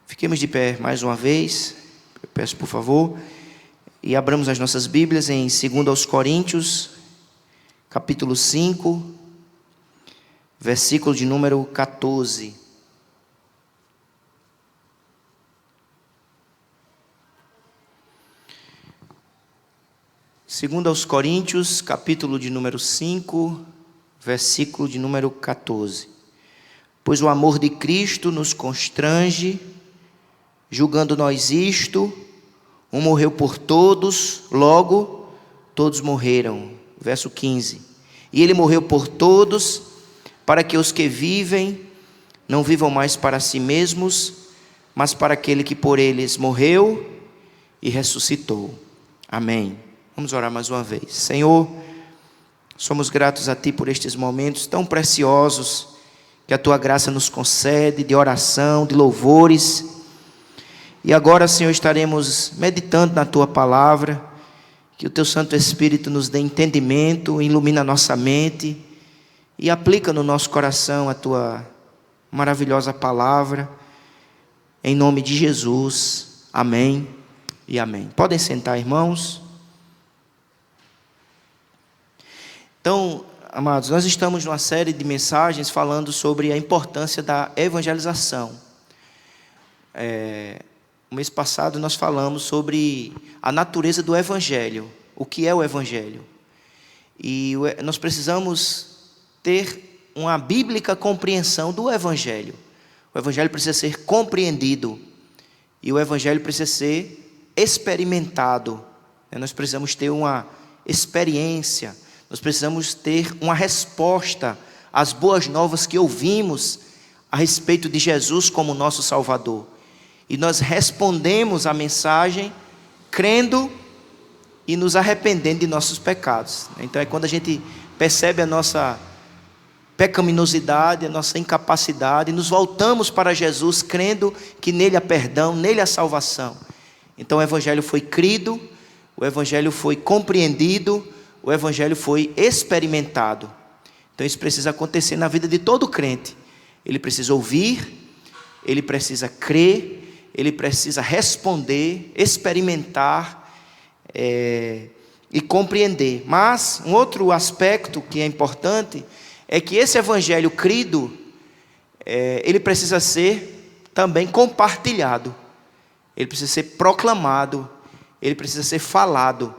Fiquemos de pé mais uma vez, eu peço por favor, e abramos as nossas Bíblias em 2 Coríntios, capítulo 5, versículo de número 14. Segundo aos Coríntios, capítulo de número 5, versículo de número 14. Pois o amor de Cristo nos constrange, julgando nós isto, um morreu por todos, logo todos morreram. Verso 15. E ele morreu por todos, para que os que vivem não vivam mais para si mesmos, mas para aquele que por eles morreu e ressuscitou. Amém. Vamos orar mais uma vez. Senhor, somos gratos a Ti por estes momentos tão preciosos que a Tua graça nos concede, de oração, de louvores. E agora, Senhor, estaremos meditando na Tua palavra, que o Teu Santo Espírito nos dê entendimento, ilumina a nossa mente e aplica no nosso coração a Tua maravilhosa palavra, em nome de Jesus. Amém e amém. Podem sentar, irmãos. Então, amados, nós estamos numa série de mensagens falando sobre a importância da evangelização. No mês passado nós falamos sobre a natureza do Evangelho, o que é o Evangelho. E nós precisamos ter uma bíblica compreensão do Evangelho. O Evangelho precisa ser compreendido e o Evangelho precisa ser experimentado. Nós precisamos ter uma experiência, nós precisamos ter uma resposta às boas novas que ouvimos a respeito de Jesus como nosso Salvador. E nós respondemos a mensagem crendo e nos arrependendo de nossos pecados. Então é quando a gente percebe a nossa pecaminosidade, a nossa incapacidade, e nos voltamos para Jesus crendo que nele há perdão, nele há salvação. Então o Evangelho foi crido, o Evangelho foi compreendido, o Evangelho foi experimentado. Então isso precisa acontecer na vida de todo crente. Ele precisa ouvir, ele precisa crer, ele precisa responder, experimentar e compreender. Mas um outro aspecto que é importante é que esse Evangelho crido, ele precisa ser também compartilhado. Ele precisa ser proclamado, ele precisa ser falado.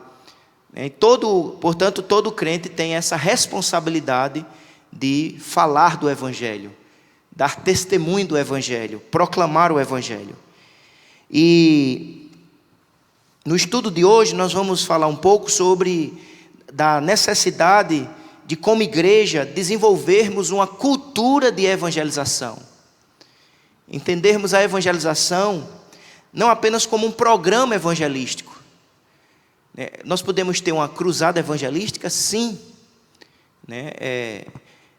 Portanto, todo crente tem essa responsabilidade de falar do Evangelho, dar testemunho do Evangelho, proclamar o Evangelho. E no estudo de hoje nós vamos falar um pouco sobre da necessidade de, como igreja, desenvolvermos uma cultura de evangelização. Entendermos a evangelização não apenas como um programa evangelístico. Nós podemos ter uma cruzada evangelística, sim.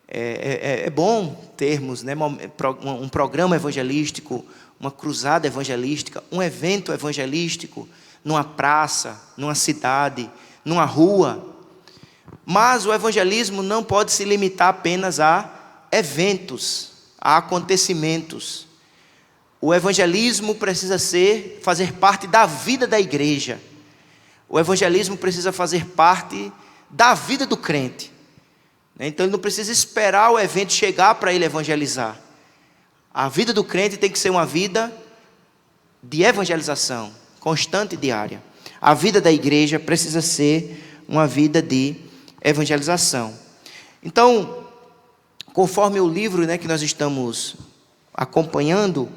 É bom termos um programa evangelístico, uma cruzada evangelística, um evento evangelístico, numa praça, numa cidade, numa rua. Mas o evangelismo não pode se limitar apenas a eventos, a acontecimentos. O evangelismo precisa fazer parte da vida da igreja. O evangelismo precisa fazer parte da vida do crente. Então ele não precisa esperar o evento chegar para ele evangelizar. A vida do crente tem que ser uma vida de evangelização, constante e diária. A vida da igreja precisa ser uma vida de evangelização. Então, conforme o livro que nós estamos acompanhando,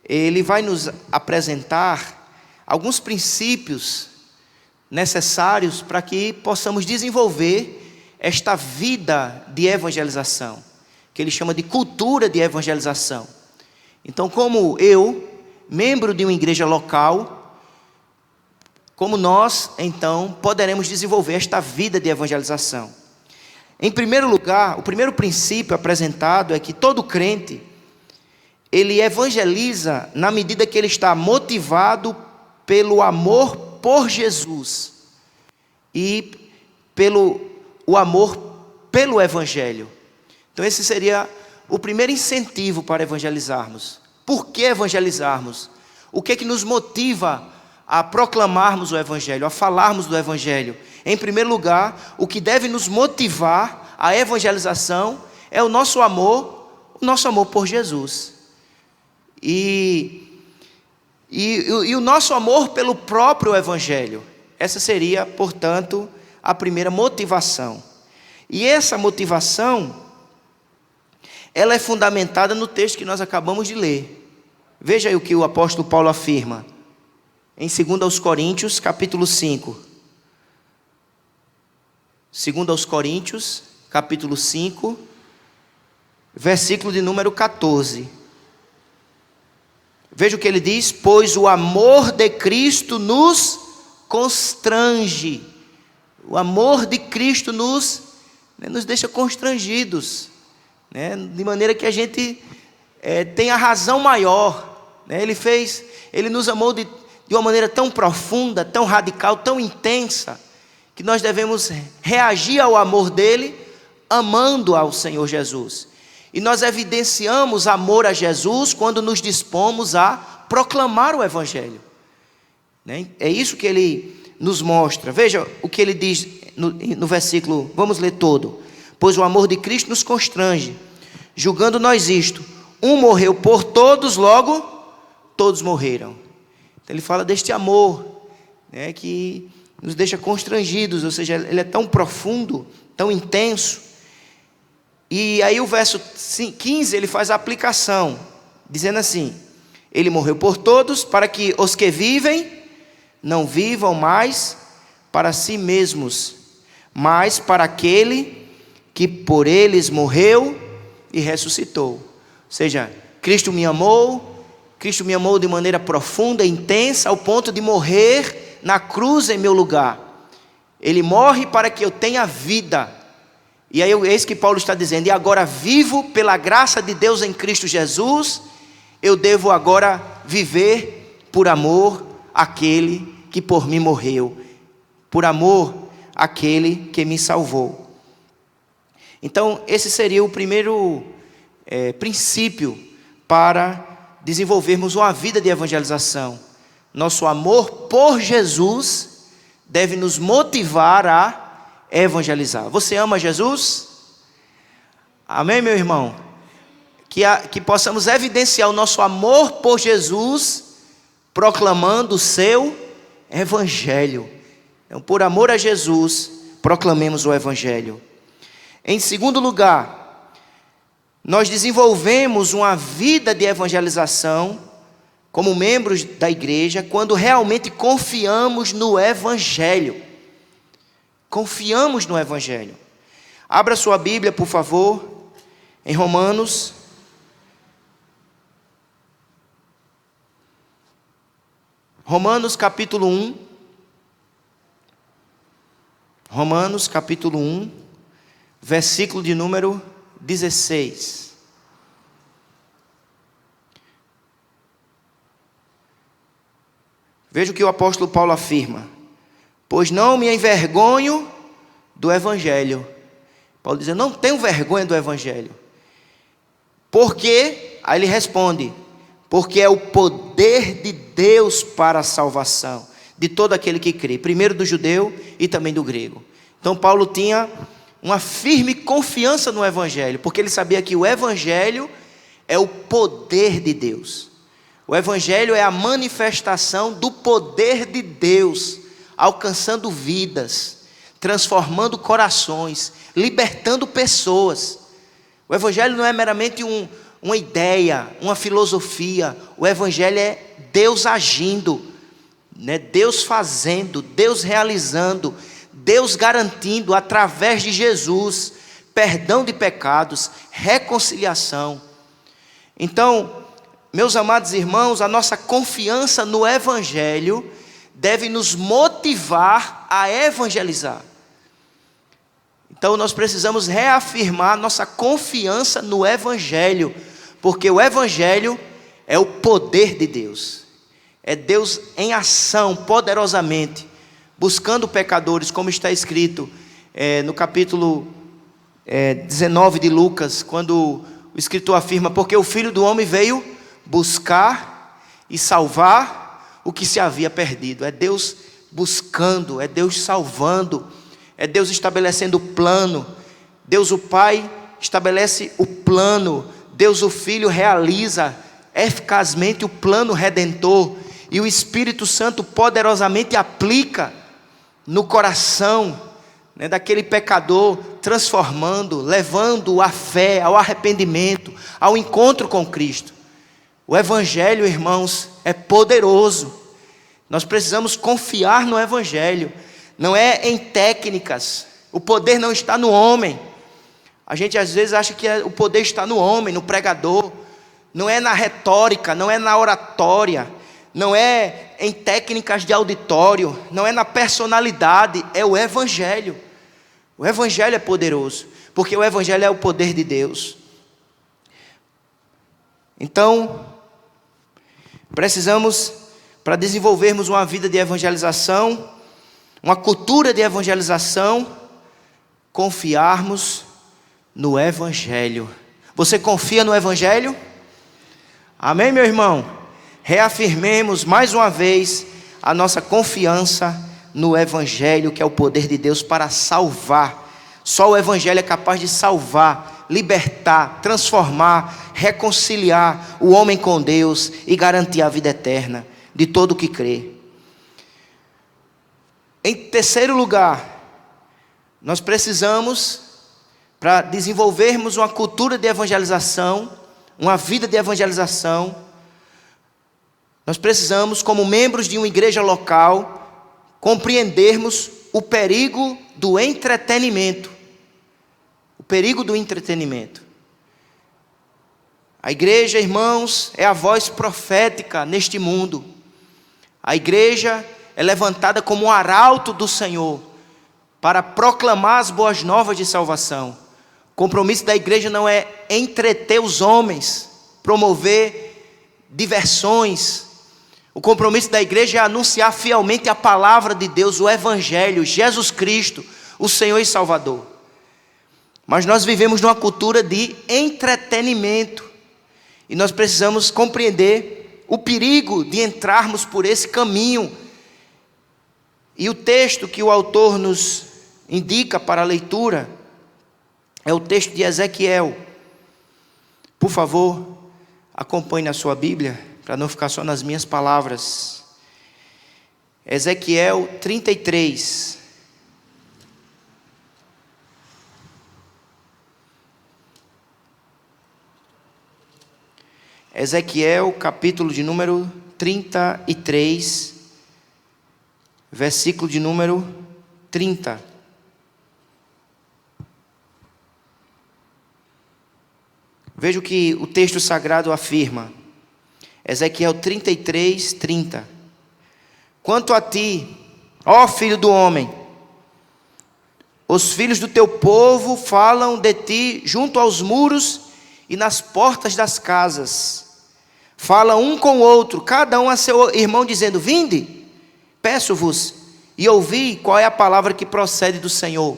ele vai nos apresentar alguns princípios necessários para que possamos desenvolver esta vida de evangelização, que ele chama de cultura de evangelização. Então, como eu, membro de uma igreja local, como nós, então, poderemos desenvolver esta vida de evangelização? Em primeiro lugar, o primeiro princípio apresentado é que todo crente, ele evangeliza na medida que ele está motivado pelo amor por Jesus e o amor pelo Evangelho. Então esse seria o primeiro incentivo para evangelizarmos. Por que evangelizarmos? O que é que nos motiva a proclamarmos o Evangelho, a falarmos do Evangelho? Em primeiro lugar, o que deve nos motivar à evangelização é o nosso amor por Jesus. E o nosso amor pelo próprio Evangelho. Essa seria, portanto, a primeira motivação. E essa motivação, ela é fundamentada no texto que nós acabamos de ler. Veja aí o que o apóstolo Paulo afirma, em 2 Coríntios, capítulo 5. 2 Coríntios, capítulo 5, versículo de número 14. Veja o que ele diz: pois o amor de Cristo nos constrange. O amor de Cristo nos deixa constrangidos, de maneira que a gente tenha razão maior. Ele nos amou de uma maneira tão profunda, tão radical, tão intensa, que nós devemos reagir ao amor dele, amando ao Senhor Jesus. E nós evidenciamos amor a Jesus quando nos dispomos a proclamar o Evangelho. É isso que ele nos mostra. Veja o que ele diz no versículo, vamos ler todo. Pois o amor de Cristo nos constrange, julgando nós isto: um morreu por todos, logo todos morreram. Então ele fala deste amor, que nos deixa constrangidos, ou seja, ele é tão profundo, tão intenso. E aí o verso 15, ele faz a aplicação, dizendo assim: ele morreu por todos, para que os que vivem não vivam mais para si mesmos, mas para aquele que por eles morreu e ressuscitou. Ou seja, Cristo me amou de maneira profunda, intensa, ao ponto de morrer na cruz em meu lugar. Ele morre para que eu tenha vida. E aí é isso que Paulo está dizendo: e agora vivo pela graça de Deus em Cristo Jesus, eu devo agora viver por amor àquele que por mim morreu, por amor àquele que me salvou. Então esse seria o primeiro princípio para desenvolvermos uma vida de evangelização. Nosso amor por Jesus deve nos motivar a evangelizar. Você ama Jesus? Amém, meu irmão? Que possamos evidenciar o nosso amor por Jesus, proclamando o seu Evangelho. Então, por amor a Jesus, proclamemos o Evangelho. Em segundo lugar, nós desenvolvemos uma vida de evangelização como membros da igreja quando realmente confiamos no Evangelho. Confiamos no Evangelho. Abra sua Bíblia, por favor, em Romanos. Romanos capítulo 1. Romanos capítulo 1, versículo de número 16. Veja o que o apóstolo Paulo afirma: pois não me envergonho do Evangelho. Paulo diz: eu não tenho vergonha do Evangelho. Por quê? Aí ele responde: porque é o poder de Deus para a salvação de todo aquele que crê, primeiro do judeu e também do grego. Então Paulo tinha uma firme confiança no Evangelho, porque ele sabia que o Evangelho é o poder de Deus. O Evangelho é a manifestação do poder de Deus, alcançando vidas, transformando corações, libertando pessoas. O Evangelho não é meramente uma ideia, uma filosofia. O Evangelho é Deus agindo, Deus fazendo, Deus realizando, Deus garantindo através de Jesus perdão de pecados, reconciliação. Então, meus amados irmãos, a nossa confiança no Evangelho deve nos motivar a evangelizar. Então nós precisamos reafirmar nossa confiança no Evangelho, porque o Evangelho é o poder de Deus. É Deus em ação poderosamente, buscando pecadores, como está escrito no capítulo 19 de Lucas, quando o escritor afirma: porque o Filho do Homem veio buscar e salvar o que se havia perdido. É Deus buscando, é Deus salvando, é Deus estabelecendo o plano. Deus o Pai estabelece o plano, Deus o Filho realiza eficazmente o plano redentor, e o Espírito Santo poderosamente aplica no coração, né, daquele pecador, transformando, levando à fé, ao arrependimento, ao encontro com Cristo. O Evangelho, irmãos, é poderoso. Nós precisamos confiar no Evangelho. Não é em técnicas. O poder não está no homem. A gente às vezes acha que o poder está no homem, no pregador. Não é na retórica, não é na oratória, não é em técnicas de auditório, não é na personalidade, é o Evangelho. O Evangelho é poderoso, porque o Evangelho é o poder de Deus. Então, precisamos, para desenvolvermos uma vida de evangelização, uma cultura de evangelização, confiarmos no Evangelho. Você confia no Evangelho? Amém, meu irmão? Reafirmemos mais uma vez a nossa confiança no Evangelho, que é o poder de Deus para salvar. Só o Evangelho é capaz de salvar, libertar, transformar, reconciliar o homem com Deus e garantir a vida eterna de todo o que crê. Em terceiro lugar, nós precisamos, para desenvolvermos uma cultura de evangelização, uma vida de evangelização, nós precisamos, como membros de uma igreja local, compreendermos o perigo do entretenimento. O perigo do entretenimento. A igreja, irmãos, é a voz profética neste mundo. A igreja é levantada como um arauto do Senhor para proclamar as boas novas de salvação. O compromisso da igreja não é entreter os homens, promover diversões. O compromisso da igreja é anunciar fielmente a palavra de Deus, o Evangelho, Jesus Cristo, o Senhor e Salvador. Mas nós vivemos numa cultura de entretenimento, e nós precisamos compreender o perigo de entrarmos por esse caminho. E o texto que o autor nos indica para a leitura é o texto de Ezequiel. Por favor, acompanhe na sua Bíblia, para não ficar só nas minhas palavras. Ezequiel 33. Ezequiel, capítulo de número 33, versículo de número 30. Veja o que o texto sagrado afirma. Ezequiel 33, 30. Quanto a ti, ó filho do homem, os filhos do teu povo falam de ti junto aos muros e nas portas das casas. Fala um com o outro, cada um a seu irmão, dizendo: vinde, peço-vos, e ouvi qual é a palavra que procede do Senhor.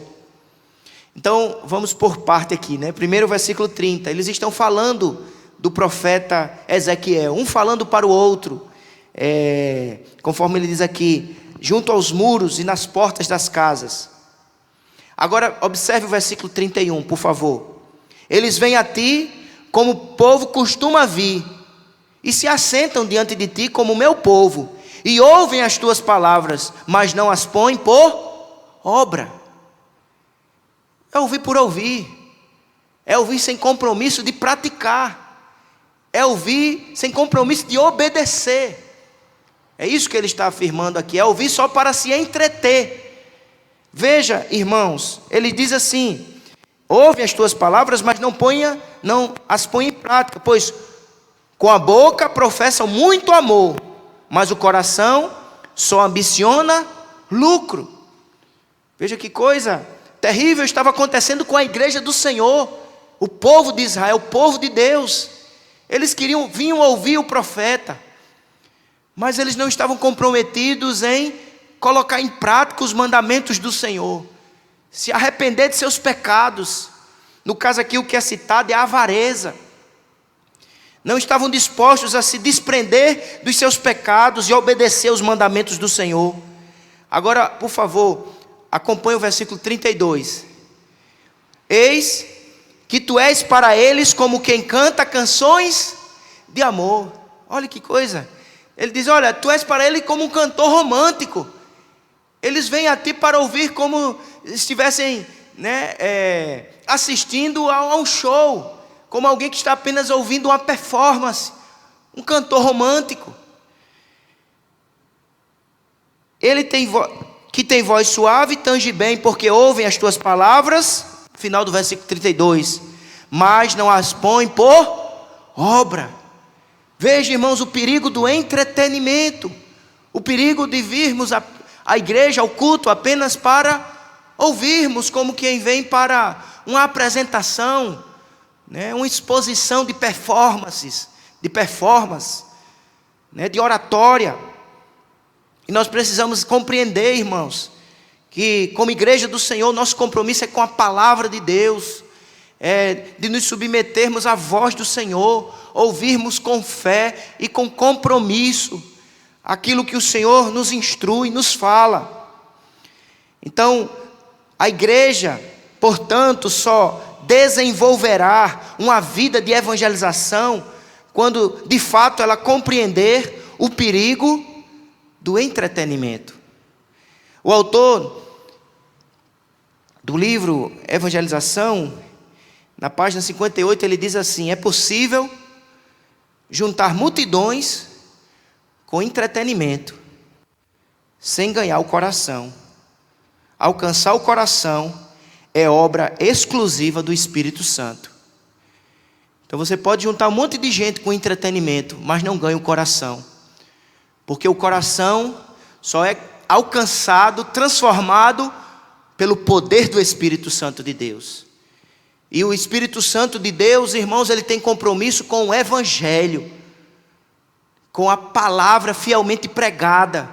Então, vamos por parte aqui, né? Primeiro o versículo 30, eles estão falando do profeta Ezequiel, um falando para o outro, conforme ele diz aqui, junto aos muros e nas portas das casas. Agora, observe o versículo 31, por favor. Eles vêm a ti como o povo costuma vir, e se assentam diante de ti como o meu povo, e ouvem as tuas palavras, mas não as põem por obra. É ouvir por ouvir, é ouvir sem compromisso de praticar, é ouvir sem compromisso de obedecer. É isso que ele está afirmando aqui, é ouvir só para se entreter. Veja, irmãos, ele diz assim: ouve as tuas palavras, mas não as põe em prática, pois com a boca professam muito amor, mas o coração só ambiciona lucro. Veja que coisa terrível estava acontecendo com a igreja do Senhor, o povo de Israel, o povo de Deus. Eles vinham ouvir o profeta, mas eles não estavam comprometidos em colocar em prática os mandamentos do Senhor, se arrepender de seus pecados. No caso aqui, o que é citado é a avareza. não estavam dispostos a se desprender dos seus pecados e obedecer os mandamentos do Senhor. Agora, por favor, acompanhe o versículo 32. Eis que tu és para eles como quem canta canções de amor. Olha que coisa. Ele diz, olha, tu és para ele como um cantor romântico. Eles vêm a ti para ouvir como estivessem, assistindo a um show, como alguém que está apenas ouvindo uma performance, um cantor romântico. Ele que tem voz suave, tange bem, porque ouvem as tuas palavras, final do versículo 32, mas não as põem por obra. Veja, irmãos, o perigo do entretenimento, o perigo de virmos à igreja, ao culto, apenas para ouvirmos, como quem vem para uma apresentação, uma exposição de performance, de oratória. E nós precisamos compreender, irmãos, que como igreja do Senhor, nosso compromisso é com a palavra de Deus, de nos submetermos à voz do Senhor, ouvirmos com fé e com compromisso aquilo que o Senhor nos instrui, nos fala. Então, a igreja, portanto, só desenvolverá uma vida de evangelização quando de fato ela compreender o perigo do entretenimento. O autor do livro Evangelização, na página 58, ele diz assim: é possível juntar multidões com entretenimento, sem ganhar o coração. Alcançar o coração é obra exclusiva do Espírito Santo. Então você pode juntar um monte de gente com entretenimento, mas não ganha o coração. Porque o coração só é alcançado, transformado pelo poder do Espírito Santo de Deus. E o Espírito Santo de Deus, irmãos, ele tem compromisso com o Evangelho, com a palavra fielmente pregada,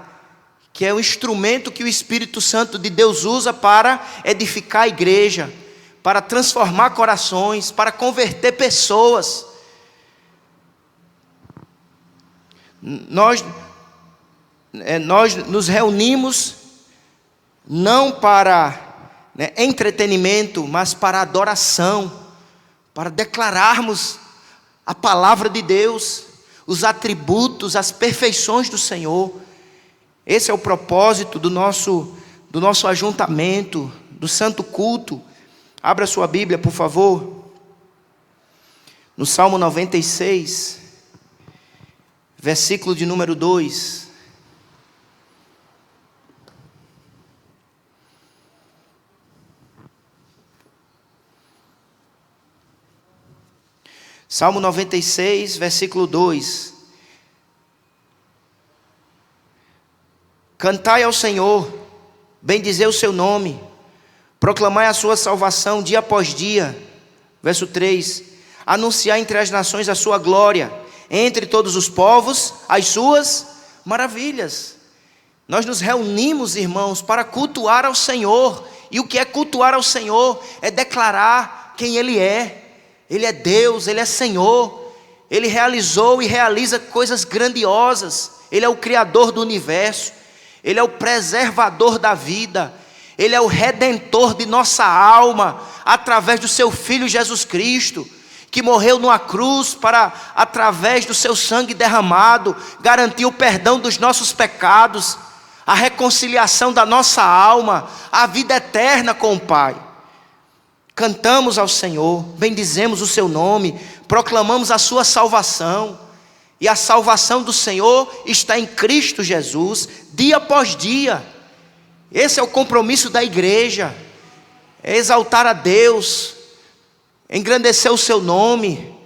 que é o instrumento que o Espírito Santo de Deus usa para edificar a igreja, para transformar corações, para converter pessoas. Nós nos reunimos não para entretenimento, mas para adoração, para declararmos a palavra de Deus, os atributos, as perfeições do Senhor. Esse é o propósito do nosso ajuntamento, do santo culto. Abra sua Bíblia, por favor, no Salmo 96, versículo de número 2. Salmo 96, versículo 2. Cantai ao Senhor, bendizei o seu nome, proclamai a sua salvação dia após dia. Verso 3. Anunciai entre as nações a sua glória, entre todos os povos as suas maravilhas. Nós nos reunimos, irmãos, para cultuar ao Senhor. E o que é cultuar ao Senhor? É declarar quem Ele é. Ele é Deus, Ele é Senhor. Ele realizou e realiza coisas grandiosas. Ele é o Criador do universo. Ele é o preservador da vida. Ele é o redentor de nossa alma, através do seu Filho Jesus Cristo, que morreu numa cruz para, através do seu sangue derramado, garantir o perdão dos nossos pecados, a reconciliação da nossa alma, a vida eterna com o Pai. Cantamos ao Senhor, bendizemos o seu nome, proclamamos a sua salvação. E a salvação do Senhor está em Cristo Jesus, dia após dia. Esse é o compromisso da igreja, é exaltar a Deus, engrandecer o seu nome,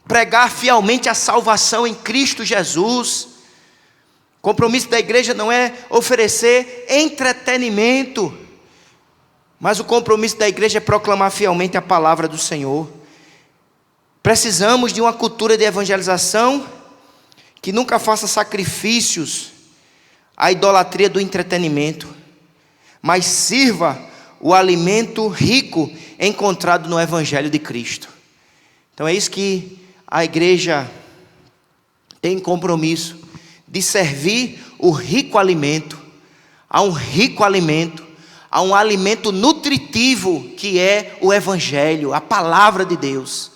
pregar fielmente a salvação em Cristo Jesus. O compromisso da igreja não é oferecer entretenimento, mas o compromisso da igreja é proclamar fielmente a palavra do Senhor. Precisamos de uma cultura de evangelização que nunca faça sacrifícios à idolatria do entretenimento, mas sirva o alimento rico encontrado no Evangelho de Cristo. Então é isso que a igreja tem compromisso de servir o rico alimento, a um rico alimento, a um alimento nutritivo que é o Evangelho, a palavra de Deus.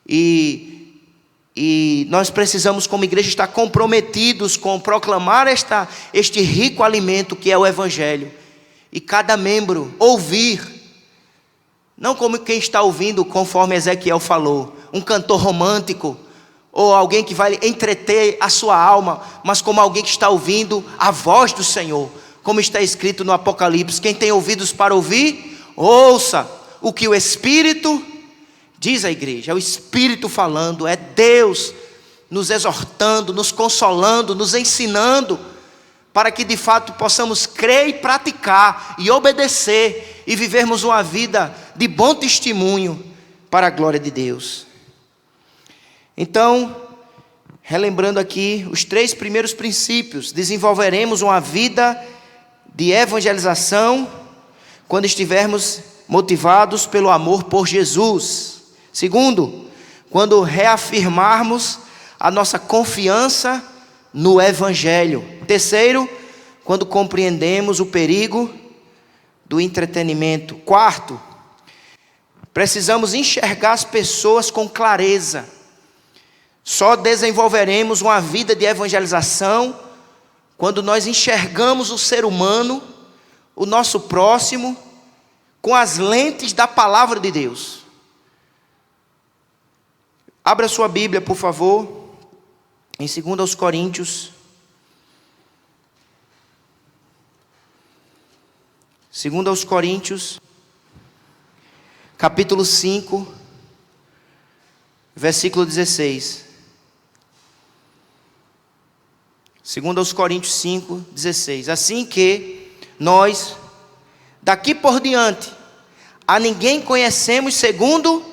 E nós precisamos, como igreja, estar comprometidos com proclamar este rico alimento que é o Evangelho. E cada membro ouvir, não como quem está ouvindo, conforme Ezequiel falou, um cantor romântico, ou alguém que vai entreter a sua alma, mas como alguém que está ouvindo a voz do Senhor, como está escrito no Apocalipse: quem tem ouvidos para ouvir, ouça o que o Espírito diz à igreja. É o Espírito falando, é Deus nos exortando, nos consolando, nos ensinando, para que de fato possamos crer e praticar, e obedecer, e vivermos uma vida de bom testemunho, para a glória de Deus. Então, relembrando aqui os 3 primeiros princípios: desenvolveremos uma vida de evangelização quando estivermos motivados pelo amor por Jesus. Segundo, quando reafirmarmos a nossa confiança no Evangelho. Terceiro, quando compreendemos o perigo do entretenimento. Quarto, precisamos enxergar as pessoas com clareza. Só desenvolveremos uma vida de evangelização quando nós enxergamos o ser humano, o nosso próximo, com as lentes da palavra de Deus. Abra sua Bíblia, por favor, em 2 Coríntios. 2 Coríntios, capítulo 5, versículo 16. 2 Coríntios 5, 16. Assim que nós, daqui por diante, a ninguém conhecemos segundo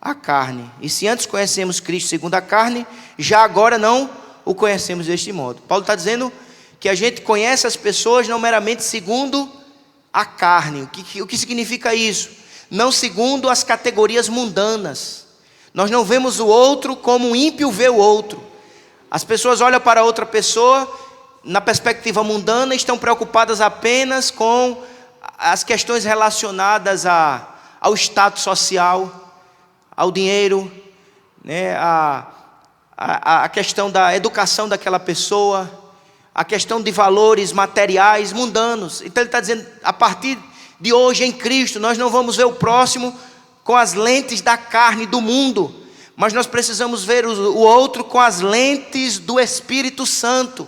a carne. E se antes conhecemos Cristo segundo a carne, já agora não o conhecemos deste modo. Paulo está dizendo que a gente conhece as pessoas não meramente segundo a carne. O que significa isso? Não segundo as categorias mundanas. Nós não vemos o outro como um ímpio vê o outro. As pessoas olham para outra pessoa na perspectiva mundana e estão preocupadas apenas com as questões relacionadas ao status social, ao dinheiro, né, a questão da educação daquela pessoa, a questão de valores materiais mundanos. Então ele está dizendo, a partir de hoje em Cristo, nós não vamos ver o próximo com as lentes da carne do mundo, mas nós precisamos ver o outro com as lentes do Espírito Santo.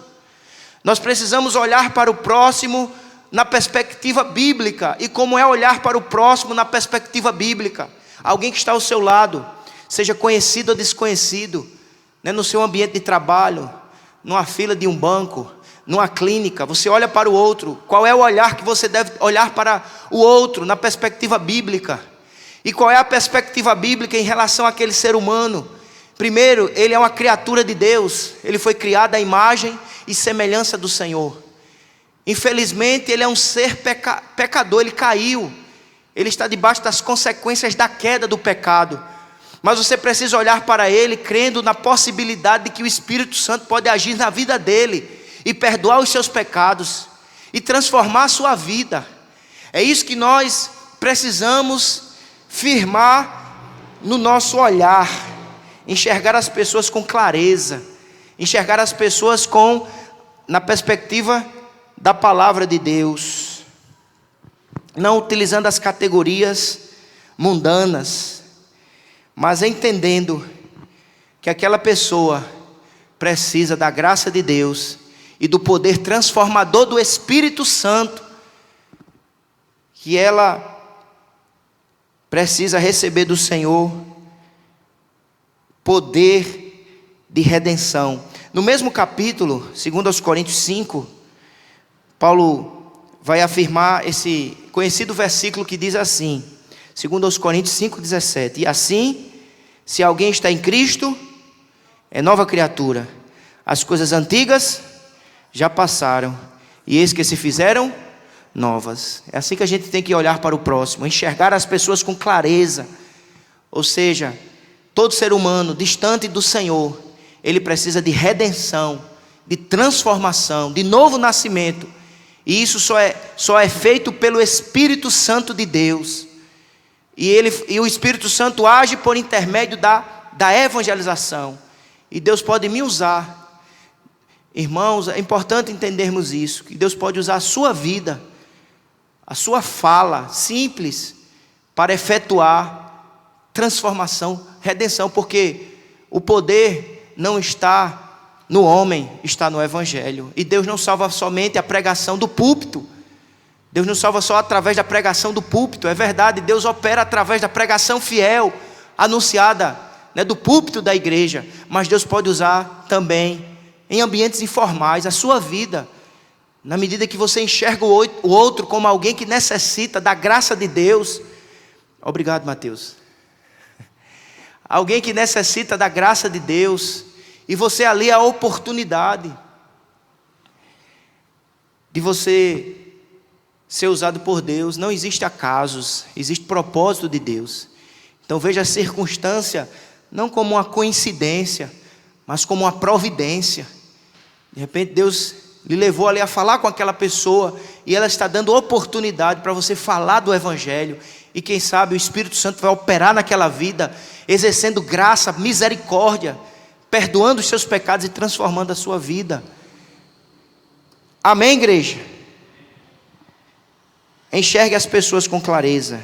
Nós precisamos olhar para o próximo na perspectiva bíblica. E como é olhar para o próximo na perspectiva bíblica? Alguém que está ao seu lado, seja conhecido ou desconhecido, né, no seu ambiente de trabalho, numa fila de um banco, numa clínica, você olha para o outro. Qual é o olhar que você deve olhar para o outro na perspectiva bíblica? E qual é a perspectiva bíblica em relação àquele ser humano? Primeiro, ele é uma criatura de Deus. Ele foi criado à imagem e semelhança do Senhor. Infelizmente, ele é um ser pecador, ele caiu. Ele está debaixo das consequências da queda do pecado. Mas você precisa olhar para ele crendo na possibilidade de que o Espírito Santo pode agir na vida dele e perdoar os seus pecados e transformar a sua vida. É isso que nós precisamos firmar no nosso olhar, enxergar as pessoas com clareza, enxergar as pessoas na perspectiva da palavra de Deus, não utilizando as categorias mundanas, mas entendendo que aquela pessoa precisa da graça de Deus e do poder transformador do Espírito Santo, que ela precisa receber do Senhor poder de redenção. No mesmo capítulo, 2 Coríntios 5, Paulo vai afirmar esse conhecido versículo que diz assim, 2 Coríntios 5,17: e assim, se alguém está em Cristo, é nova criatura. As coisas antigas já passaram, e eis que se fizeram novas. É assim que a gente tem que olhar para o próximo, enxergar as pessoas com clareza. Ou seja, todo ser humano distante do Senhor, ele precisa de redenção, de transformação, de novo nascimento. E isso só é feito pelo Espírito Santo de Deus. E o Espírito Santo age por intermédio da evangelização. E Deus pode me usar. Irmãos, é importante entendermos isso, que Deus pode usar a sua vida, a sua fala simples, para efetuar transformação, redenção, porque o poder não está no homem, está no Evangelho. E Deus não salva somente a pregação do púlpito. Deus não salva só através da pregação do púlpito, é verdade, Deus opera através da pregação fiel, anunciada, né, do púlpito da igreja, mas Deus pode usar também em ambientes informais, a sua vida, na medida que você enxerga o outro como alguém que necessita da graça de Deus. Obrigado, Mateus. Alguém que necessita da graça de Deus, e você ali é a oportunidade de você ser usado por Deus. Não existe acasos, existe propósito de Deus. Então veja a circunstância não como uma coincidência, mas como uma providência. De repente Deus lhe levou ali a falar com aquela pessoa, e ela está dando oportunidade para você falar do Evangelho, e quem sabe o Espírito Santo vai operar naquela vida, exercendo graça, misericórdia, perdoando os seus pecados e transformando a sua vida. Amém, igreja? Enxergue as pessoas com clareza.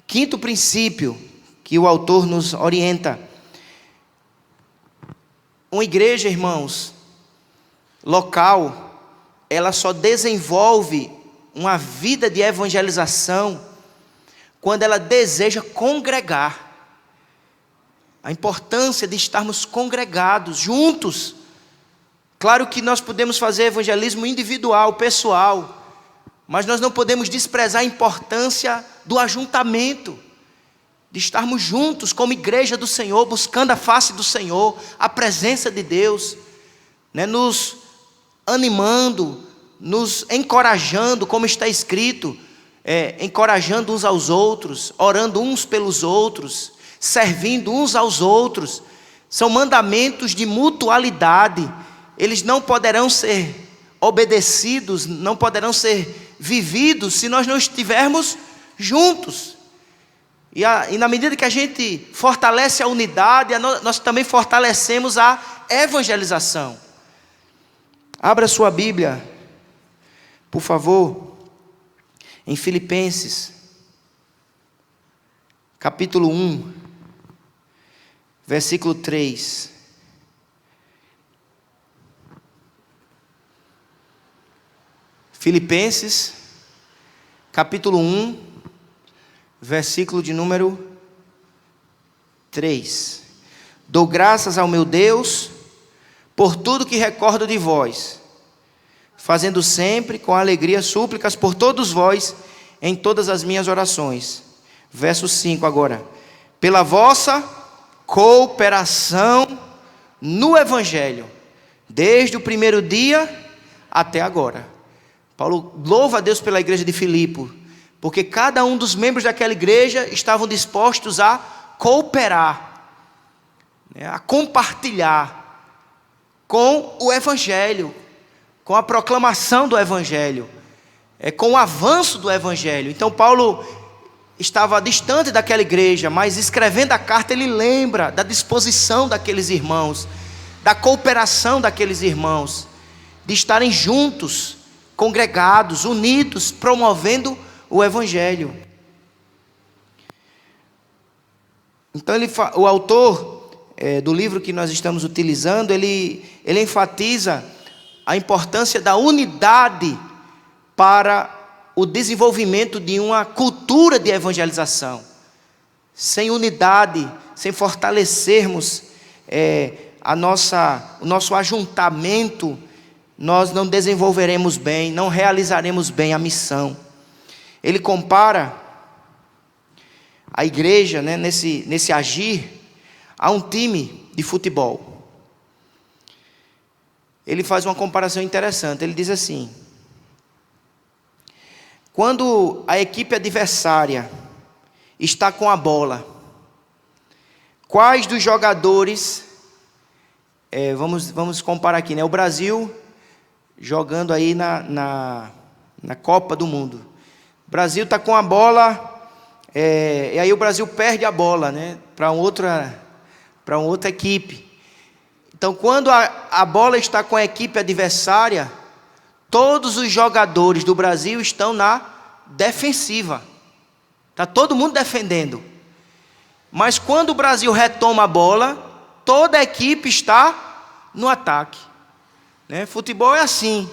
Quinto princípio que o autor nos orienta: uma igreja, irmãos, local, ela só desenvolve uma vida de evangelização quando ela deseja congregar. A importância de estarmos congregados, juntos. Claro que nós podemos fazer evangelismo individual, pessoal, mas nós não podemos desprezar a importância do ajuntamento, de estarmos juntos como igreja do Senhor, buscando a face do Senhor, a presença de Deus, né, nos animando, nos encorajando, como está escrito, encorajando uns aos outros, orando uns pelos outros, servindo uns aos outros. São mandamentos de mutualidade. Eles não poderão ser obedecidos, não poderão ser vividos se nós não estivermos juntos. E na medida que a gente fortalece a unidade, nós também fortalecemos a evangelização. Abra sua Bíblia, por favor, em Filipenses, capítulo 1, versículo 3. Filipenses, capítulo 1, versículo de número 3. Dou graças ao meu Deus por tudo que recordo de vós, fazendo sempre com alegria súplicas por todos vós em todas as minhas orações. Verso 5 agora. Pela vossa cooperação no Evangelho, desde o primeiro dia até agora. Paulo louva a Deus pela igreja de Filipe, porque cada um dos membros daquela igreja estavam dispostos a cooperar, a compartilhar com o Evangelho, com a proclamação do Evangelho, com o avanço do Evangelho. Então Paulo estava distante daquela igreja, mas escrevendo a carta ele lembra da disposição daqueles irmãos, da cooperação daqueles irmãos, de estarem juntos, congregados, unidos, promovendo o Evangelho. Então o autor do livro que nós estamos utilizando, ele enfatiza a importância da unidade para o desenvolvimento de uma cultura de evangelização. Sem unidade, sem fortalecermos o nosso ajuntamento, nós não desenvolveremos bem, não realizaremos bem a missão. Ele compara a igreja, né, nesse agir, a um time de futebol. Ele faz uma comparação interessante. Ele diz assim: quando a equipe adversária está com a bola, quais dos jogadores Vamos comparar aqui, né? O Brasil jogando aí na Copa do Mundo. O Brasil está com a bola, e aí o Brasil perde a bola, né? Para uma outra equipe. Então, quando a bola está com a equipe adversária, todos os jogadores do Brasil estão na defensiva. Está todo mundo defendendo. Mas quando o Brasil retoma a bola, toda a equipe está no ataque. Né? Futebol é assim.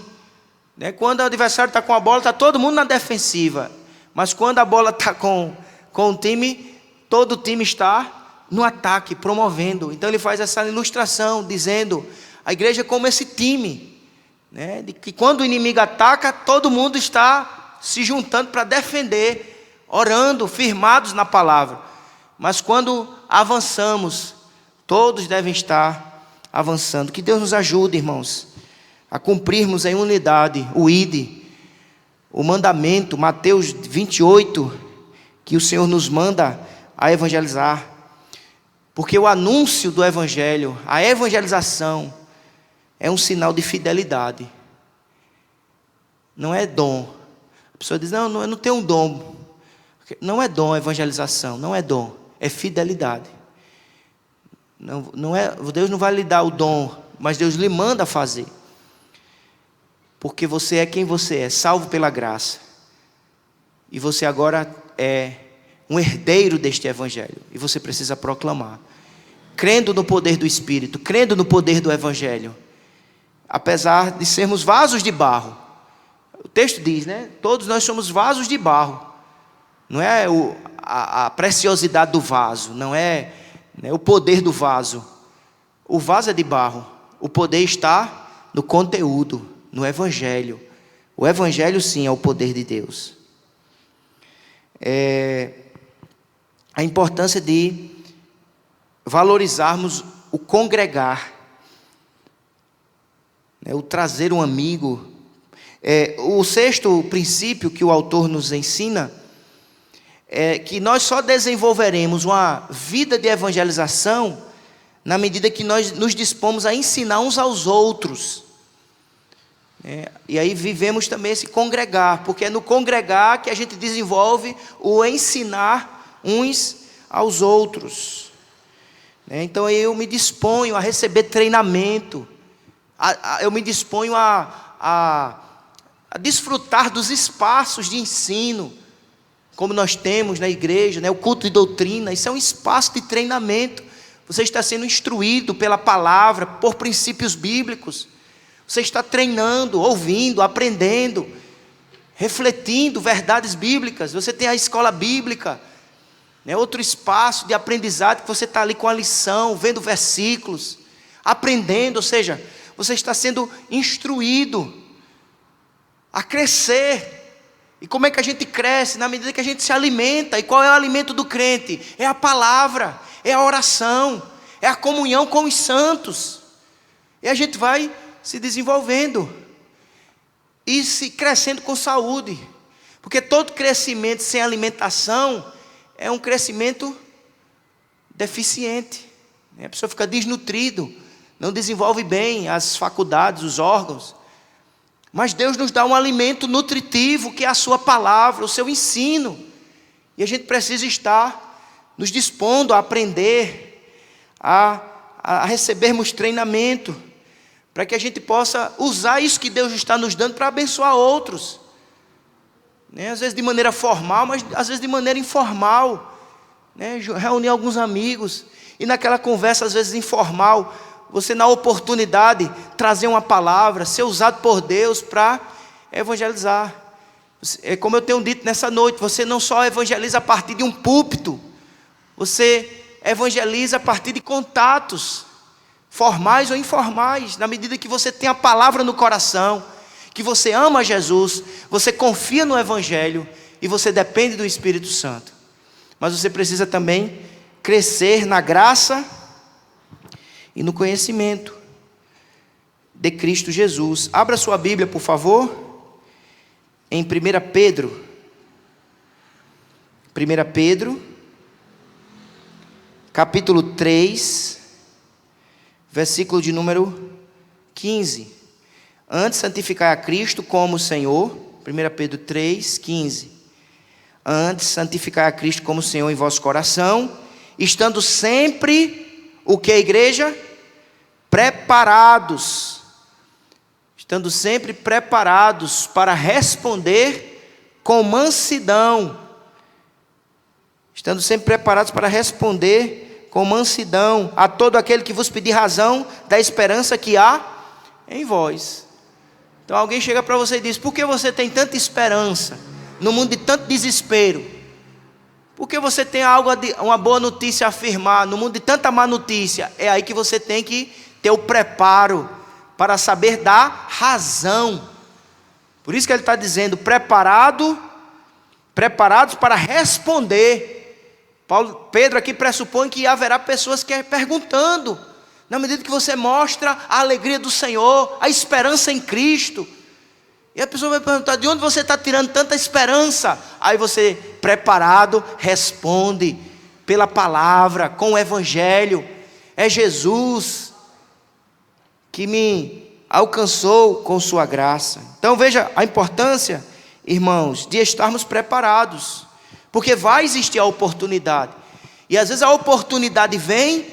Né? Quando o adversário está com a bola, está todo mundo na defensiva. Mas quando a bola está com o time, todo o time está no ataque, promovendo. Então ele faz essa ilustração, dizendo, a igreja é como esse time, né? De que quando o inimigo ataca, todo mundo está se juntando para defender, orando, firmados na palavra. Mas quando avançamos, todos devem estar avançando. Que Deus nos ajude, irmãos, a cumprirmos em unidade o ID, o mandamento, Mateus 28, que o Senhor nos manda a evangelizar. Porque o anúncio do evangelho, a evangelização, é um sinal de fidelidade. Não é dom. A pessoa diz, não, eu não tenho um dom. Não é dom a evangelização, não é dom, é fidelidade. Não é, Deus não vai lhe dar o dom, mas Deus lhe manda fazer. Porque você é quem você é, salvo pela graça. E você agora é um herdeiro deste evangelho, e você precisa proclamar, crendo no poder do Espírito, crendo no poder do evangelho, apesar de sermos vasos de barro. O texto diz, né? Todos nós somos vasos de barro. Não é a preciosidade do vaso, não é, né, o poder do vaso. O vaso é de barro, o poder está no conteúdo, no evangelho. O evangelho sim é o poder de Deus. A importância de valorizarmos o congregar, né, o trazer um amigo. O sexto princípio que o autor nos ensina é que nós só desenvolveremos uma vida de evangelização na medida que nós nos dispomos a ensinar uns aos outros. E aí vivemos também esse congregar, porque é no congregar que a gente desenvolve o ensinar uns aos outros. Então eu me disponho a receber treinamento, eu me disponho a desfrutar dos espaços de ensino, como nós temos na igreja, né? O culto de doutrina, isso é um espaço de treinamento. Você está sendo instruído pela palavra, por princípios bíblicos. Você está treinando, ouvindo, aprendendo, refletindo verdades bíblicas. Você tem a escola bíblica, né? Outro espaço de aprendizado, que você está ali com a lição, vendo versículos, aprendendo, ou seja, você está sendo instruído a crescer. E como é que a gente cresce? Na medida que a gente se alimenta. E qual é o alimento do crente? É a palavra, é a oração, é a comunhão com os santos. E a gente vai se desenvolvendo e se crescendo com saúde, porque todo crescimento sem alimentação é um crescimento deficiente. A pessoa fica desnutrido, não desenvolve bem as faculdades, os órgãos. Mas Deus nos dá um alimento nutritivo, que é a sua palavra, o seu ensino, e a gente precisa estar nos dispondo a aprender, a recebermos treinamento, para que a gente possa usar isso que Deus está nos dando para abençoar outros, né? Às vezes de maneira formal, mas às vezes de maneira informal, né? Reunir alguns amigos, e naquela conversa às vezes informal, você na oportunidade trazer uma palavra, ser usado por Deus para evangelizar. É como eu tenho dito nessa noite, você não só evangeliza a partir de um púlpito, você evangeliza a partir de contatos, formais ou informais, na medida que você tem a palavra no coração, que você ama Jesus, você confia no evangelho e você depende do Espírito Santo. Mas você precisa também crescer na graça e no conhecimento de Cristo Jesus. Abra sua Bíblia, por favor, em 1 Pedro. 1 Pedro, capítulo 3, versículo de número 15. Antes santificai a Cristo como Senhor. 1 Pedro 3, 15. Antes santificai a Cristo como Senhor em vosso coração, estando sempre, o que a igreja? Preparados. Estando sempre preparados para responder com mansidão. Estando sempre preparados para responder com mansidão a todo aquele que vos pedir razão da esperança que há em vós. Então alguém chega para você e diz: por que você tem tanta esperança no mundo de tanto desespero? Por que você tem uma boa notícia a afirmar no mundo de tanta má notícia? É aí que você tem que ter o preparo para saber dar razão. Por isso que ele está dizendo: preparados para responder. Pedro aqui pressupõe que haverá pessoas que perguntando, na medida que você mostra a alegria do Senhor, a esperança em Cristo. E a pessoa vai perguntar: de onde você está tirando tanta esperança? Aí você, preparado, responde pela palavra, com o Evangelho. É Jesus que me alcançou com sua graça. Então veja a importância, irmãos, de estarmos preparados, porque vai existir a oportunidade, e às vezes a oportunidade vem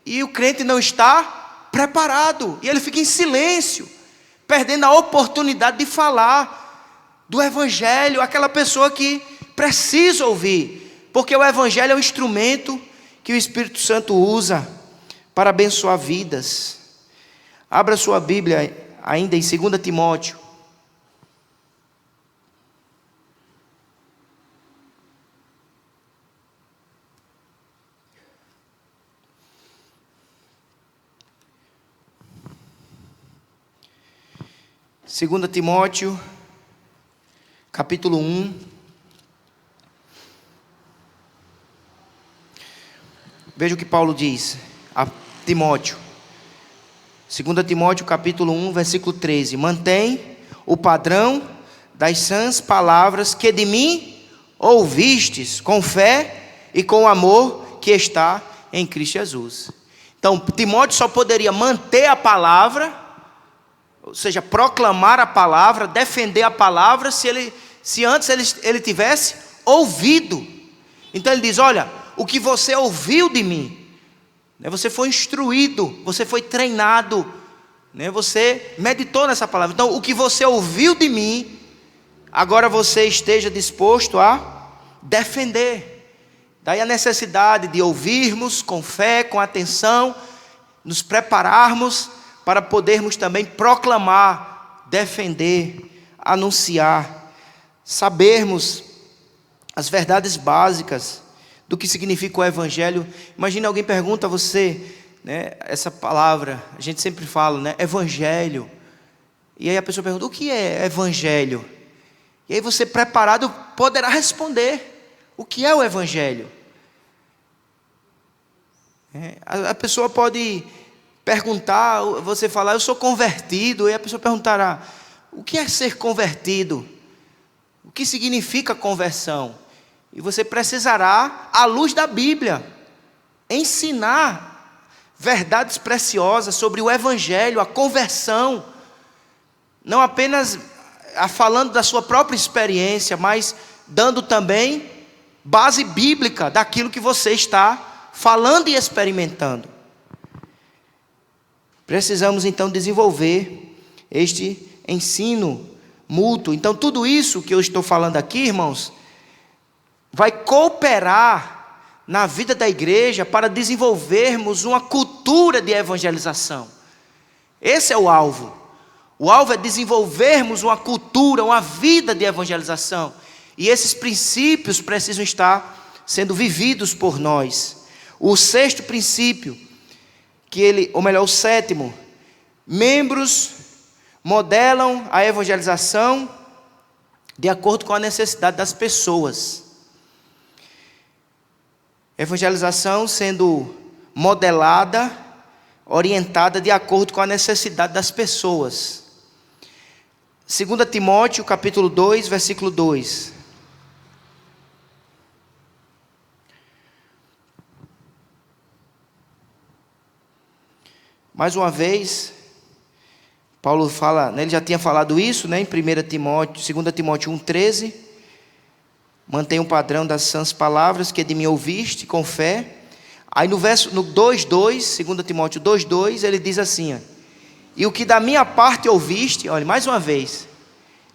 e o crente não está preparado, e ele fica em silêncio, perdendo a oportunidade de falar do Evangelho, aquela pessoa que precisa ouvir, porque o Evangelho é um instrumento que o Espírito Santo usa para abençoar vidas. Abra sua Bíblia ainda em 2 Timóteo. Segunda Timóteo, capítulo 1. Veja o que Paulo diz a Timóteo. 2 Timóteo, capítulo 1, versículo 13. Mantém o padrão das sãs palavras que de mim ouvistes, com fé e com amor que está em Cristo Jesus. Então, Timóteo só poderia manter a palavra, ou seja, proclamar a palavra, defender a palavra, se antes ele tivesse ouvido. Então ele diz: olha, o que você ouviu de mim, você foi instruído, você foi treinado, você meditou nessa palavra. Então o que você ouviu de mim, agora você esteja disposto a defender. Daí a necessidade de ouvirmos com fé, com atenção, nos prepararmos para podermos também proclamar, defender, anunciar, sabermos as verdades básicas do que significa o Evangelho. Imagina, alguém pergunta a você, essa palavra, a gente sempre fala, Evangelho. E aí a pessoa pergunta: o que é Evangelho? E aí você, preparado, poderá responder o que é o Evangelho. A pessoa pode perguntar, você falar: eu sou convertido. E a pessoa perguntará: o que é ser convertido? O que significa conversão? E você precisará, à luz da Bíblia, ensinar verdades preciosas sobre o Evangelho, a conversão, não apenas falando da sua própria experiência, mas dando também base bíblica daquilo que você está falando e experimentando. Precisamos então desenvolver este ensino mútuo. Então tudo isso que eu estou falando aqui, irmãos, vai cooperar na vida da igreja para desenvolvermos uma cultura de evangelização. Esse é o alvo. O alvo é desenvolvermos uma cultura, uma vida de evangelização. E esses princípios precisam estar sendo vividos por nós. O sexto princípio, o sétimo, membros modelam a evangelização de acordo com a necessidade das pessoas. Evangelização sendo modelada, orientada de acordo com a necessidade das pessoas. 2 Timóteo, capítulo 2, versículo 2. Mais uma vez, Paulo fala, né, ele já tinha falado isso, né, em 2 Timóteo 1,13. Mantém o padrão das sãs palavras que de mim ouviste com fé. Aí no 2,2, 2 Timóteo 2,2, ele diz assim: e o que da minha parte ouviste, olha, mais uma vez,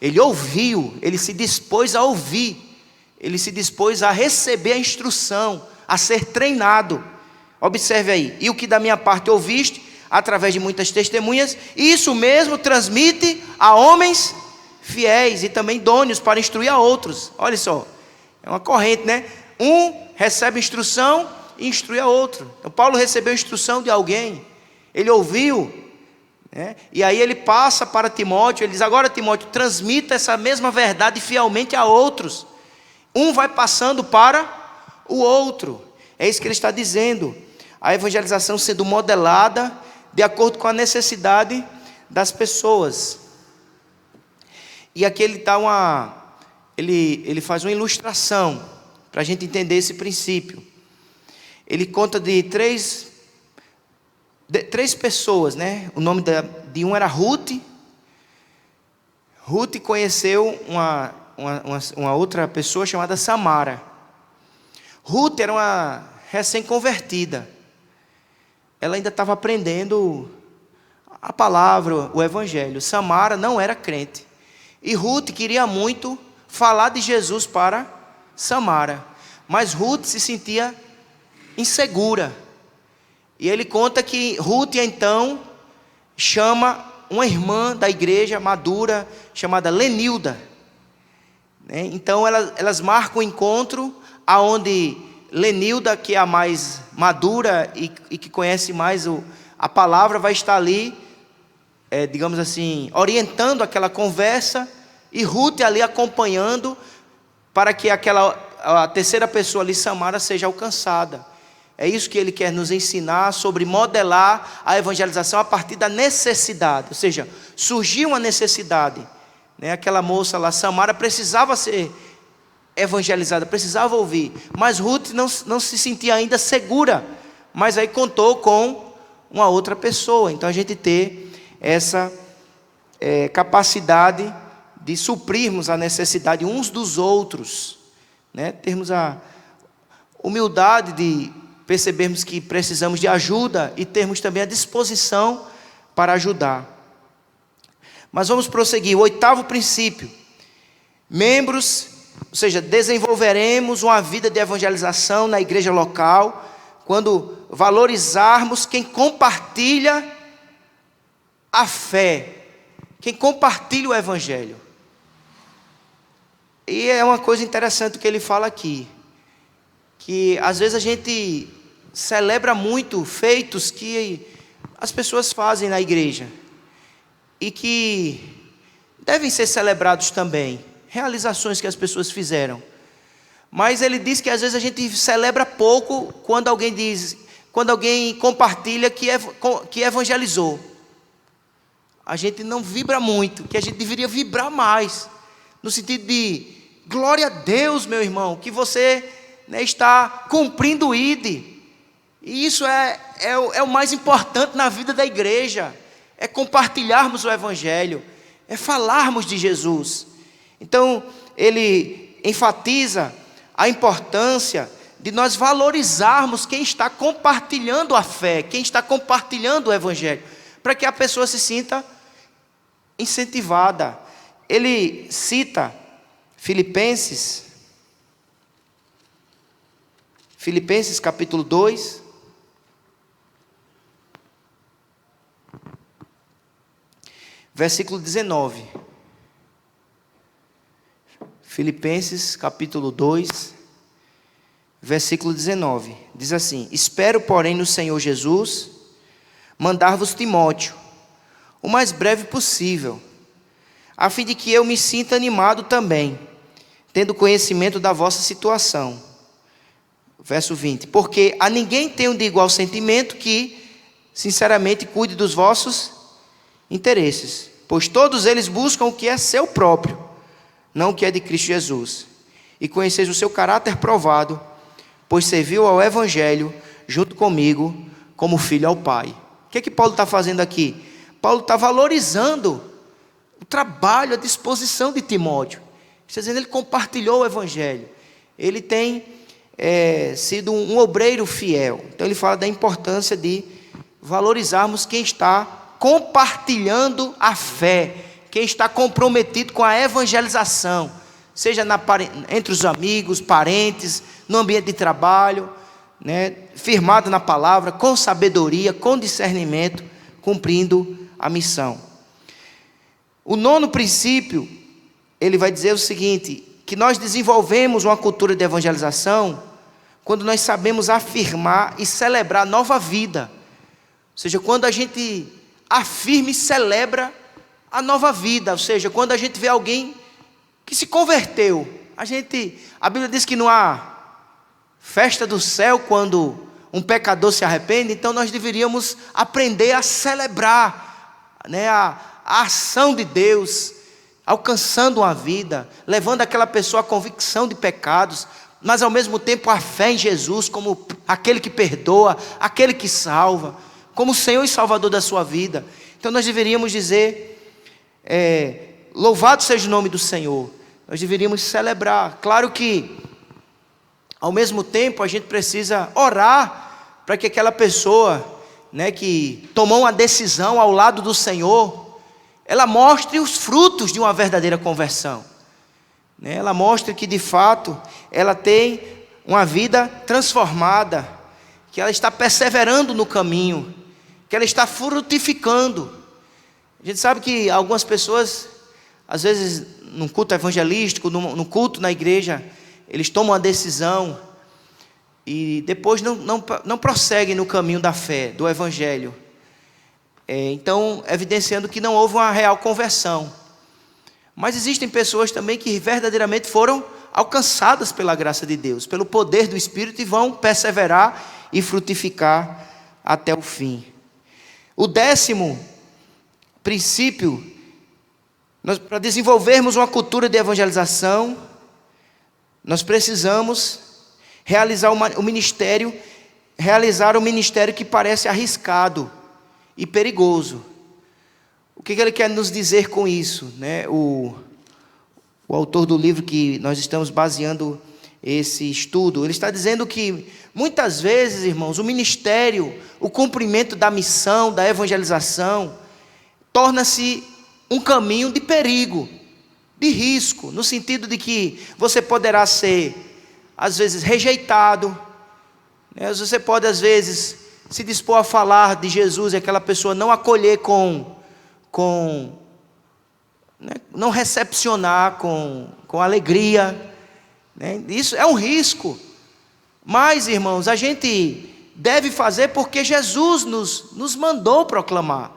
ele ouviu, ele se dispôs a ouvir, ele se dispôs a receber a instrução, a ser treinado. Observe aí, e o que da minha parte ouviste, através de muitas testemunhas, isso mesmo transmite a homens fiéis e também idôneos para instruir a outros. Olha só, é uma corrente, né? Um recebe instrução e instrui a outro. Então Paulo recebeu instrução de alguém, ele ouviu, né? E aí ele passa para Timóteo, ele diz: agora Timóteo, transmita essa mesma verdade fielmente a outros. Um vai passando para o outro. É isso que ele está dizendo. A evangelização sendo modelada de acordo com a necessidade das pessoas. E aqui ele dá ele faz uma ilustração para a gente entender esse princípio. Ele conta de três pessoas, né? O nome de um era Ruth. Ruth conheceu uma outra pessoa chamada Samara. Ruth era uma recém-convertida. Ela ainda estava aprendendo a palavra, o evangelho. Samara não era crente. E Ruth queria muito falar de Jesus para Samara. Mas Ruth se sentia insegura. E ele conta que Ruth então chama uma irmã da igreja madura, chamada Lenilda. Então elas marcam um encontro aonde Lenilda, que é a mais madura e que conhece mais a palavra, vai estar ali, digamos assim, orientando aquela conversa, e Ruth ali acompanhando, para que a terceira pessoa ali, Samara, seja alcançada. É isso que ele quer nos ensinar, sobre modelar a evangelização a partir da necessidade. Ou seja, surgiu uma necessidade, né? Aquela moça lá, Samara, precisava ser evangelizada, precisava ouvir, mas Ruth não se sentia ainda segura, mas aí contou com uma outra pessoa. Então a gente ter essa capacidade de suprirmos a necessidade uns dos outros, né? Termos a humildade de percebermos que precisamos de ajuda e termos também a disposição para ajudar. Mas vamos prosseguir. O 8º princípio: membros, ou seja, desenvolveremos uma vida de evangelização na igreja local quando valorizarmos quem compartilha a fé, quem compartilha o evangelho. E é uma coisa interessante que ele fala aqui, que às vezes a gente celebra muito feitos que as pessoas fazem na igreja e que devem ser celebrados também, realizações que as pessoas fizeram. Mas ele diz que às vezes a gente celebra pouco quando alguém compartilha que evangelizou. A gente não vibra muito, que a gente deveria vibrar mais, no sentido de glória a Deus, meu irmão, que você, né, está cumprindo o ID. E isso é o mais importante na vida da igreja, é compartilharmos o evangelho, é falarmos de Jesus. Então ele enfatiza a importância de nós valorizarmos quem está compartilhando a fé, quem está compartilhando o evangelho, para que a pessoa se sinta incentivada. Ele cita Filipenses capítulo 2, versículo 19. Filipenses capítulo 2, versículo 19. Diz assim: espero, porém, no Senhor Jesus, mandar-vos Timóteo, o mais breve possível, a fim de que eu me sinta animado também, tendo conhecimento da vossa situação. Verso 20. Porque a ninguém tenho de igual sentimento que, sinceramente, cuide dos vossos interesses, pois todos eles buscam o que é seu próprio, não o que é de Cristo Jesus. E conheceis o seu caráter provado, pois serviu ao evangelho junto comigo como filho ao Pai. O que Paulo está fazendo aqui? Paulo está valorizando o trabalho, a disposição de Timóteo. Está dizendo, ele compartilhou o evangelho. Ele tem sido um obreiro fiel. Então ele fala da importância de valorizarmos quem está compartilhando a fé, quem está comprometido com a evangelização, seja entre os amigos, parentes, no ambiente de trabalho, né, firmado na palavra, com sabedoria, com discernimento, cumprindo a missão. O 9º princípio, ele vai dizer o seguinte, que nós desenvolvemos uma cultura de evangelização quando nós sabemos afirmar e celebrar nova vida. Ou seja, quando a gente afirma e celebra a nova vida, ou seja, quando a gente vê alguém que se converteu. A Bíblia diz que não há festa do céu quando um pecador se arrepende, então nós deveríamos aprender a celebrar, né, a ação de Deus, alcançando uma vida, levando aquela pessoa à convicção de pecados, mas ao mesmo tempo a fé em Jesus como aquele que perdoa, aquele que salva, como o Senhor e Salvador da sua vida. Então nós deveríamos dizer, louvado seja o nome do Senhor. Nós deveríamos celebrar. Claro que ao mesmo tempo a gente precisa orar para que aquela pessoa, né, que tomou uma decisão ao lado do Senhor, ela mostre os frutos de uma verdadeira conversão, né? Ela mostre que de fato ela tem uma vida transformada, que ela está perseverando no caminho, que ela está frutificando. A gente sabe que algumas pessoas, às vezes num culto evangelístico, num culto na igreja, eles tomam uma decisão e depois não prosseguem no caminho da fé, do evangelho. Então, evidenciando que não houve uma real conversão. Mas existem pessoas também que verdadeiramente foram alcançadas pela graça de Deus, pelo poder do Espírito, e vão perseverar e frutificar até o fim. O 10º princípio, para desenvolvermos uma cultura de evangelização, nós precisamos realizar o ministério que parece arriscado e perigoso. O que ele quer nos dizer com isso, né? O autor do livro que nós estamos baseando esse estudo, ele está dizendo que muitas vezes, irmãos, o ministério, o cumprimento da missão, da evangelização, torna-se um caminho de perigo, de risco, no sentido de que você poderá ser, às vezes, rejeitado, né? Você pode, às vezes, se dispor a falar de Jesus e aquela pessoa não acolher não recepcionar com alegria, né? Isso é um risco. Mas, irmãos, a gente deve fazer porque Jesus nos mandou proclamar,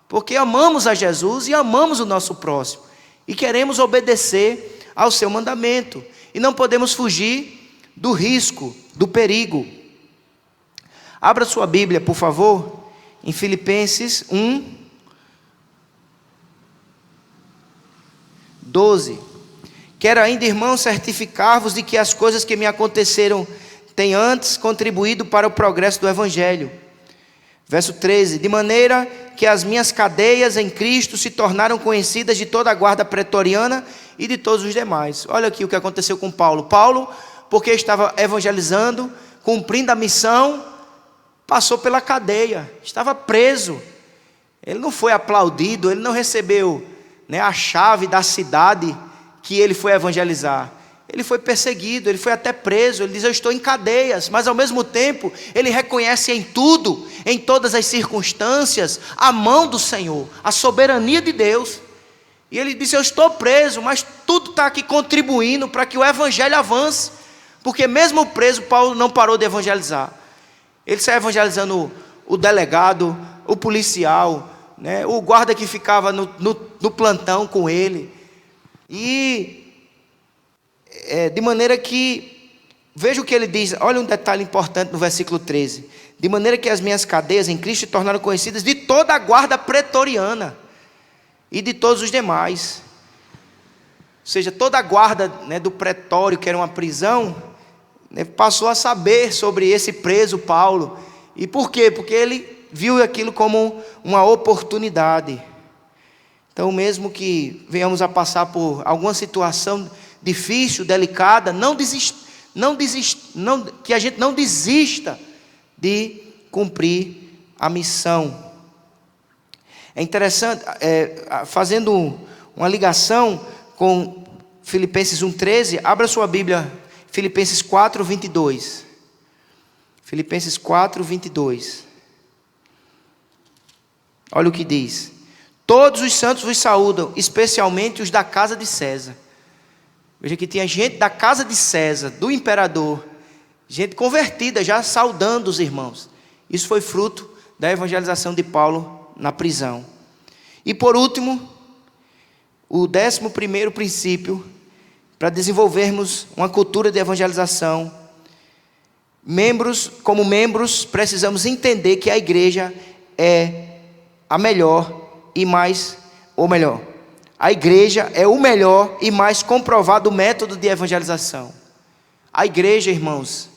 porque amamos a Jesus e amamos o nosso próximo e queremos obedecer ao seu mandamento, e não podemos fugir do risco, do perigo. Abra sua Bíblia, por favor, em Filipenses 1:12. Quero ainda, irmãos, certificar-vos de que as coisas que me aconteceram têm antes contribuído para o progresso do Evangelho. Verso 13. De maneira que as minhas cadeias em Cristo se tornaram conhecidas de toda a guarda pretoriana e de todos os demais. Olha aqui o que aconteceu com Paulo. Paulo, porque estava evangelizando, cumprindo a missão, passou pela cadeia, estava preso. Ele não foi aplaudido, ele não recebeu, né, a chave da cidade que ele foi evangelizar. Ele foi perseguido, ele foi até preso. Ele diz: eu estou em cadeias, mas ao mesmo tempo ele reconhece em tudo, em todas as circunstâncias, a mão do Senhor, a soberania de Deus. E ele disse: eu estou preso, mas tudo está aqui contribuindo para que o evangelho avance, porque mesmo preso, Paulo não parou de evangelizar. Ele saiu evangelizando o delegado, o policial, né, o guarda que ficava no plantão com ele. E de maneira que, veja o que ele diz, olha um detalhe importante no versículo 13. De maneira que as minhas cadeias em Cristo se tornaram conhecidas de toda a guarda pretoriana e de todos os demais. Ou seja, toda a guarda, né, do pretório, que era uma prisão, né, passou a saber sobre esse preso Paulo. E por quê? Porque ele viu aquilo como uma oportunidade. Então, mesmo que venhamos a passar por alguma situação difícil, delicada, que a gente não desista de cumprir a missão. É interessante, fazendo uma ligação com Filipenses 1,13, abra sua Bíblia, Filipenses 4:22. Filipenses 4:22. Olha o que diz: todos os santos vos saúdam, especialmente os da casa de César. Veja que tinha gente da casa de César, do imperador, gente convertida já saudando os irmãos. Isso foi fruto da evangelização de Paulo na prisão. E por último, o 11º princípio, para desenvolvermos uma cultura de evangelização, como membros, precisamos entender que a igreja é a melhor e mais, ou melhor, a igreja é o melhor e mais comprovado método de evangelização. A igreja, irmãos,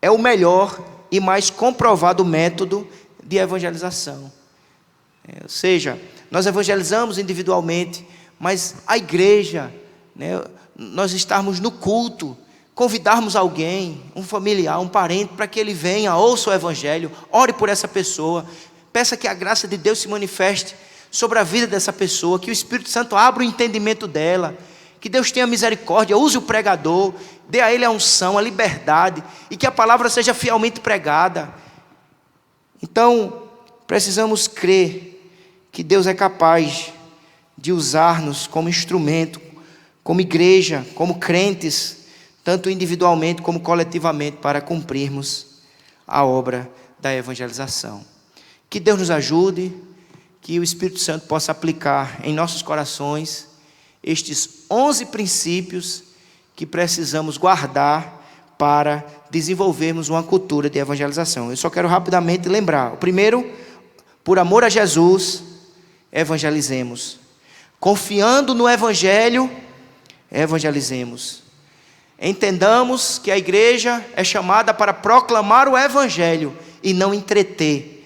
é o melhor e mais comprovado método de evangelização. Ou seja, nós evangelizamos individualmente, mas a igreja, nós estarmos no culto, convidarmos alguém, um familiar, um parente, para que ele venha, ouça o evangelho, ore por essa pessoa, peça que a graça de Deus se manifeste sobre a vida dessa pessoa, que o Espírito Santo abra o entendimento dela, que Deus tenha misericórdia, use o pregador, dê a ele a unção, a liberdade, e que a palavra seja fielmente pregada. Então, precisamos crer que Deus é capaz de usar-nos como instrumento, como igreja, como crentes, tanto individualmente como coletivamente, para cumprirmos a obra da evangelização. Que Deus nos ajude, que o Espírito Santo possa aplicar em nossos corações estes 11 princípios que precisamos guardar para desenvolvermos uma cultura de evangelização. Eu só quero rapidamente lembrar. O primeiro, por amor a Jesus, evangelizemos. Confiando no Evangelho, evangelizemos. Entendamos que a igreja é chamada para proclamar o Evangelho e não entreter.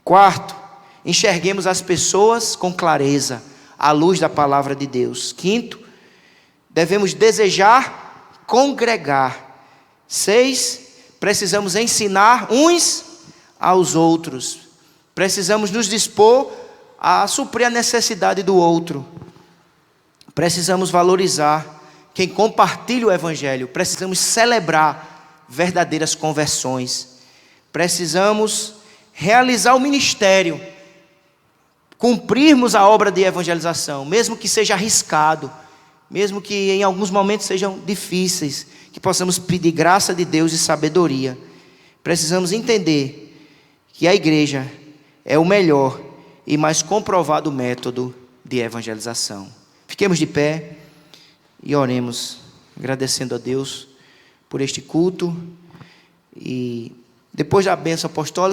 Quarto, enxerguemos as pessoas com clareza, à luz da palavra de Deus. Quinto, devemos desejar congregar. 6, precisamos ensinar uns aos outros. Precisamos nos dispor a suprir a necessidade do outro. Precisamos valorizar quem compartilha o Evangelho. Precisamos celebrar verdadeiras conversões. Precisamos realizar o ministério, cumprirmos a obra de evangelização, mesmo que seja arriscado, mesmo que em alguns momentos sejam difíceis, que possamos pedir graça de Deus e sabedoria. Precisamos entender que a igreja é o melhor e mais comprovado método de evangelização. Fiquemos de pé e oremos, agradecendo a Deus por este culto. E depois da bênção apostólica,